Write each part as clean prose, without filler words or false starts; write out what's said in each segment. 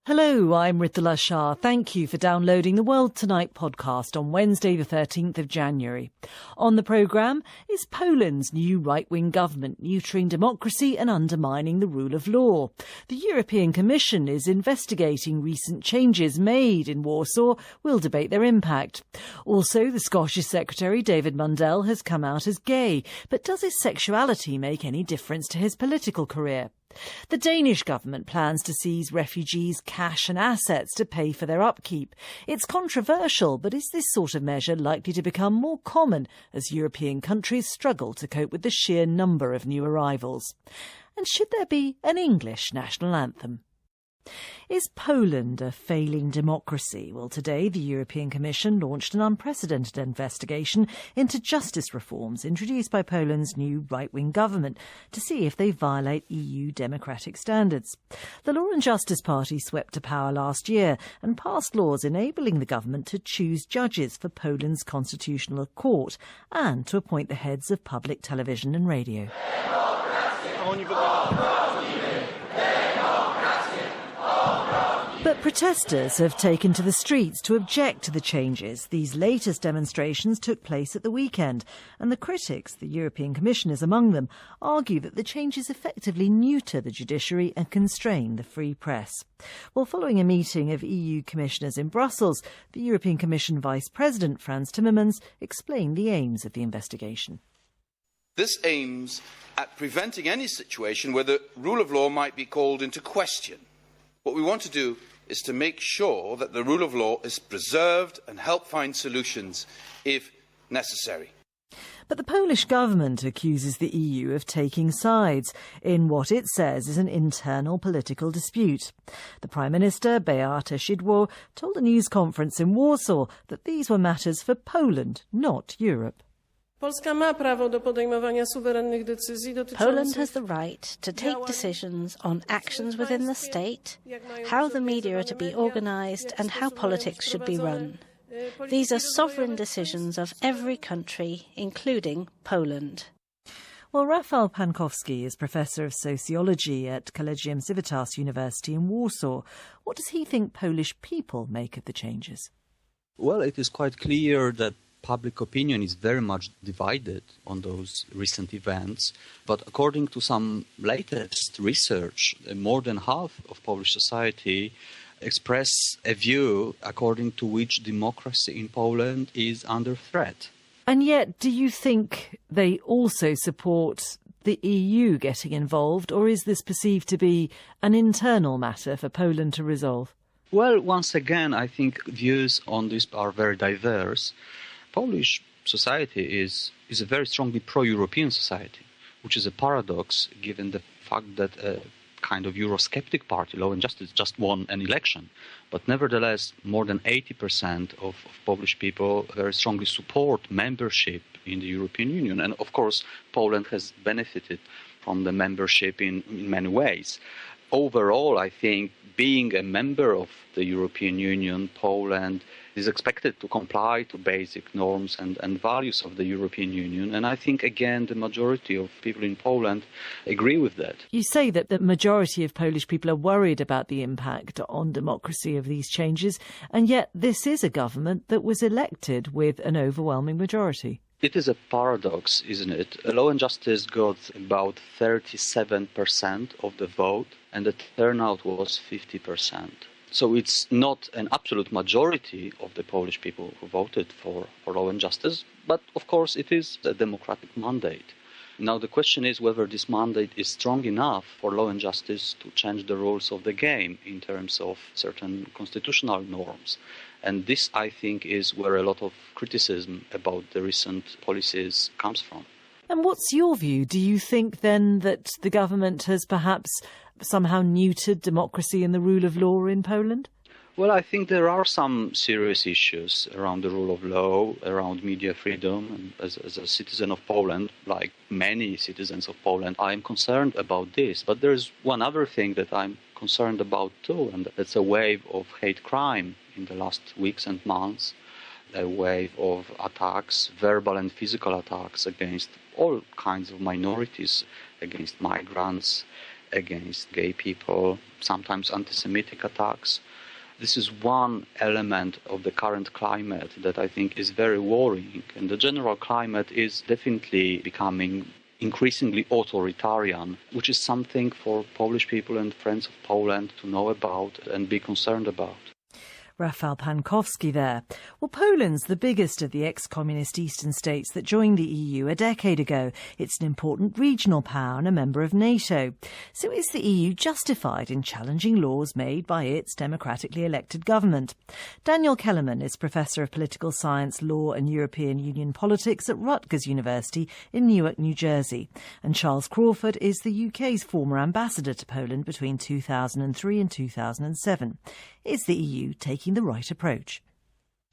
Hello, I'm Rithala Shah. Thank you for downloading the World Tonight podcast on Wednesday the 13th of January. On the programme, is Poland's new right-wing government neutering democracy and undermining the rule of law? The European Commission is investigating recent changes made in Warsaw. We'll debate their impact. Also, the Scottish Secretary, David Mundell, has come out as gay. But does his sexuality make any difference to his political career? The Danish government plans to seize refugees' cash and assets to pay for their upkeep. It's controversial, but is this sort of measure likely to become more common as European countries struggle to cope with the sheer number of new arrivals? And should there be an English national anthem? Is Poland a failing democracy? Well, today the European Commission launched an unprecedented investigation into justice reforms introduced by Poland's new right-wing government to see if they violate EU democratic standards. The Law and Justice Party swept to power last year and passed laws enabling the government to choose judges for Poland's constitutional court and to appoint the heads of public television and radio. But protesters have taken to the streets to object to the changes. These latest demonstrations took place at the weekend, and the critics, the European Commission is among them, argue that the changes effectively neuter the judiciary and constrain the free press. Well, following a meeting of EU commissioners in Brussels, the European Commission Vice President Frans Timmermans explained the aims of the investigation. This aims at preventing any situation where the rule of law might be called into question. What we want to do is to make sure that the rule of law is preserved and help find solutions if necessary. But the Polish government accuses the EU of taking sides in what it says is an internal political dispute. The Prime Minister, Beata Szydło, told a news conference in Warsaw that these were matters for Poland, not Europe. Poland has the right to take decisions on actions within the state, how the media are to be organised and how politics should be run. These are sovereign decisions of every country, including Poland. Well, Rafał Pankowski is Professor of Sociology at Collegium Civitas University in Warsaw. What does he think Polish people make of the changes? Well, it is quite clear that public opinion is very much divided on those recent events, but according to some latest research, more than half of Polish society express a view according to which democracy in Poland is under threat. And yet, do you think they also support the EU getting involved, or is this perceived to be an internal matter for Poland to resolve? Well, once again, I think views on this are very diverse. Polish society is a very strongly pro-European society, which is a paradox given the fact that a kind of Eurosceptic party, Law and Justice, just won an election. But nevertheless, more than 80% of Polish people very strongly support membership in the European Union. And of course, Poland has benefited from the membership in many ways. Overall, I think being a member of the European Union, Poland is expected to comply to basic norms and values of the European Union. And I think, again, the majority of people in Poland agree with that. You say that the majority of Polish people are worried about the impact on democracy of these changes, and yet this is a government that was elected with an overwhelming majority. It is a paradox, isn't it? Law and Justice got about 37% of the vote, and the turnout was 50%. So it's not an absolute majority of the Polish people who voted for Law and Justice, but of course it is a democratic mandate. Now the question is whether this mandate is strong enough for Law and Justice to change the rules of the game in terms of certain constitutional norms. And this, I think, is where a lot of criticism about the recent policies comes from. And what's your view? Do you think then that the government has perhaps somehow neutered democracy and the rule of law in Poland? Well, I think there are some serious issues around the rule of law, around media freedom. And as a citizen of Poland, like many citizens of Poland, I am concerned about this. But there's one other thing that I'm concerned about too, and that's a wave of hate crime in the last weeks and months, a wave of attacks, verbal and physical attacks against all kinds of minorities, against migrants, against gay people, sometimes anti-Semitic attacks. This is one element of the current climate that I think is very worrying. And the general climate is definitely becoming increasingly authoritarian, which is something for Polish people and friends of Poland to know about and be concerned about. Rafał Pankowski there. Well, Poland's the biggest of the ex-communist eastern states that joined the EU a decade ago. It's an important regional power and a member of NATO. So is the EU justified in challenging laws made by its democratically elected government? Daniel Kellerman is Professor of Political Science, Law and European Union Politics at Rutgers University in Newark, New Jersey. And Charles Crawford is the UK's former ambassador to Poland between 2003 and 2007. Is the EU taking the right approach?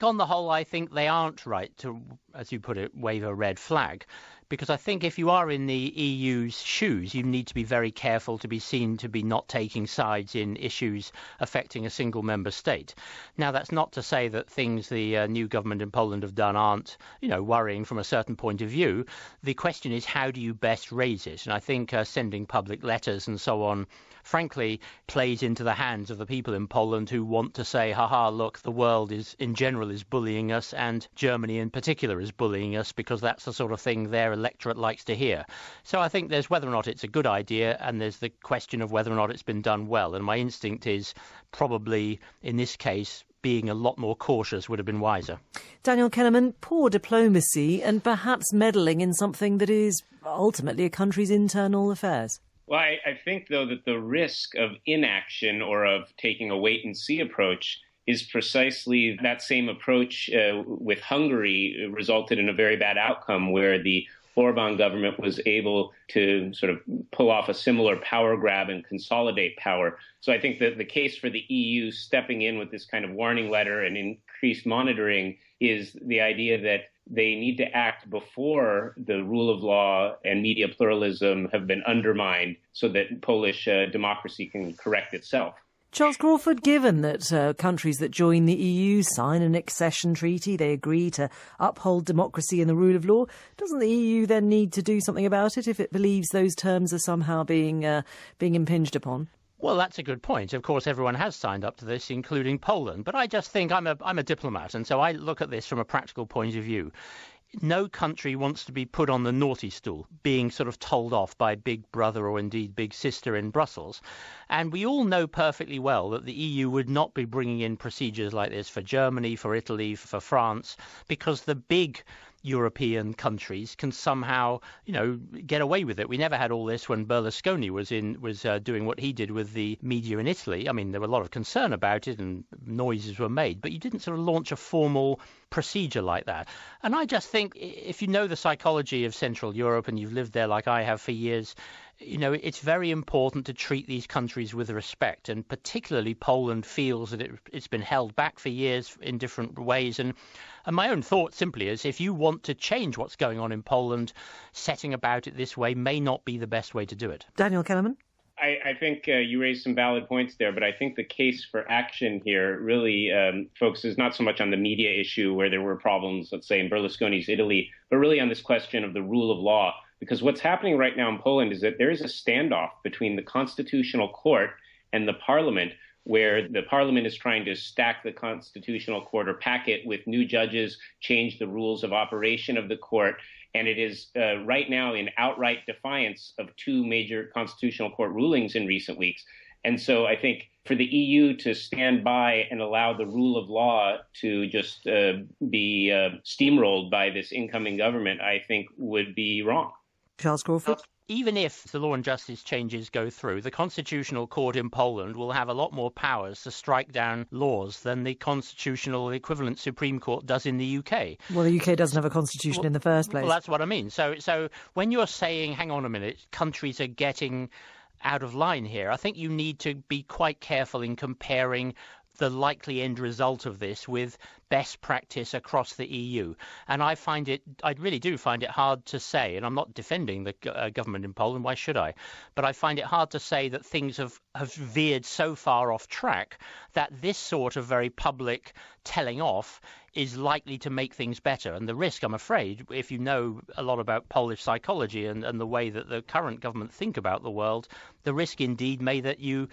On the whole, I think they aren't right to, as you put it, wave a red flag. Because I think if you are in the EU's shoes, you need to be very careful to be seen to be not taking sides in issues affecting a single member state. Now, that's not to say that things the new government in Poland have done aren't, worrying from a certain point of view. The question is, how do you best raise it? And I think sending public letters and so on, frankly, plays into the hands of the people in Poland who want to say, look, the world in general is bullying us, and Germany in particular is bullying us, because that's the sort of thing their electorate likes to hear. So I think there's whether or not it's a good idea, and there's the question of whether or not it's been done well. And my instinct is probably, in this case, being a lot more cautious would have been wiser. Daniel Kellerman, poor diplomacy and perhaps meddling in something that is ultimately a country's internal affairs. Well, I think, though, that the risk of inaction or of taking a wait-and-see approach is precisely that same approach with Hungary resulted in a very bad outcome, where the Orban government was able to sort of pull off a similar power grab and consolidate power. So I think that the case for the EU stepping in with this kind of warning letter and increased monitoring is the idea that they need to act before the rule of law and media pluralism have been undermined, so that Polish democracy can correct itself. Charles Crawford, given that countries that join the EU sign an accession treaty, they agree to uphold democracy and the rule of law, doesn't the EU then need to do something about it if it believes those terms are somehow being impinged upon? Well, that's a good point. Of course, everyone has signed up to this, including Poland. But I just think I'm a diplomat, and so I look at this from a practical point of view. No country wants to be put on the naughty stool, being sort of told off by Big Brother or indeed Big Sister in Brussels. And we all know perfectly well that the EU would not be bringing in procedures like this for Germany, for Italy, for France, because the big European countries can somehow, get away with it. We never had all this when Berlusconi was doing what he did with the media in Italy. I mean, there were a lot of concern about it and noises were made, but you didn't sort of launch a formal procedure like that. And I just think if you know the psychology of Central Europe and you've lived there like I have for years, it's very important to treat these countries with respect, and particularly Poland feels that it's been held back for years in different ways. And my own thought simply is, if you want to change what's going on in Poland, setting about it this way may not be the best way to do it. Daniel Kellerman? I think you raised some valid points there, but I think the case for action here really focuses not so much on the media issue where there were problems, let's say, in Berlusconi's Italy, but really on this question of the rule of law. Because what's happening right now in Poland is that there is a standoff between the Constitutional Court and the Parliament, where the Parliament is trying to stack the Constitutional Court or pack it with new judges, change the rules of operation of the court. And it is right now in outright defiance of two major Constitutional Court rulings in recent weeks. And so I think for the EU to stand by and allow the rule of law to just be steamrolled by this incoming government, I think would be wrong. Charles Crawford? Even if the law and justice changes go through, the Constitutional Court in Poland will have a lot more powers to strike down laws than the constitutional equivalent Supreme Court does in the UK. Well, the UK doesn't have a constitution in the first place. Well, that's what I mean. So when you're saying, hang on a minute, countries are getting out of line here, I think you need to be quite careful in comparing the likely end result of this with best practice across the EU. And I really do find it hard to say, and I'm not defending the government in Poland, why should I? But I find it hard to say that things have veered so far off track that this sort of very public telling off is likely to make things better. And the risk, I'm afraid, if you know a lot about Polish psychology and the way that the current government think about the world, the risk indeed may that you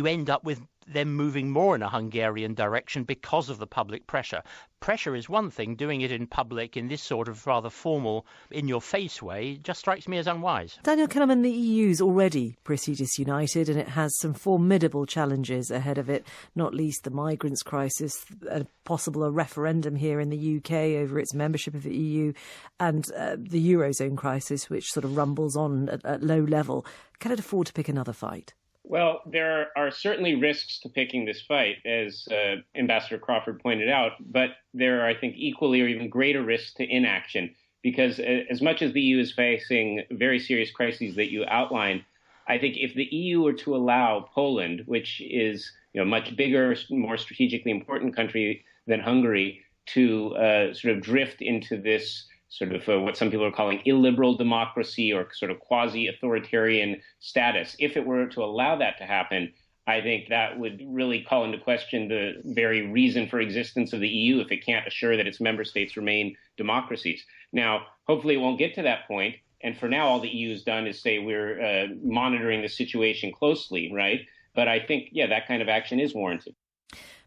end up with them moving more in a Hungarian direction because of the public pressure. Pressure is one thing. Doing it in public in this sort of rather formal, in-your-face way just strikes me as unwise. Daniel Kellerman, the EU's already pretty disunited and it has some formidable challenges ahead of it, not least the migrants crisis, a referendum here in the UK over its membership of the EU, and the Eurozone crisis, which sort of rumbles on at low level. Can it afford to pick another fight? Well, there are certainly risks to picking this fight, as Ambassador Crawford pointed out, but there are, I think, equally or even greater risks to inaction, because as much as the EU is facing very serious crises that you outlined, I think if the EU were to allow Poland, which is a much bigger, more strategically important country than Hungary, to sort of drift into this sort of what some people are calling illiberal democracy or sort of quasi-authoritarian status. If it were to allow that to happen, I think that would really call into question the very reason for existence of the EU if it can't assure that its member states remain democracies. Now, hopefully it won't get to that point. And for now, all the EU has done is say we're monitoring the situation closely, right? But I think, that kind of action is warranted.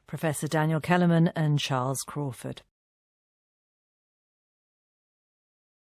Professor Daniel Kellerman and Charles Crawford.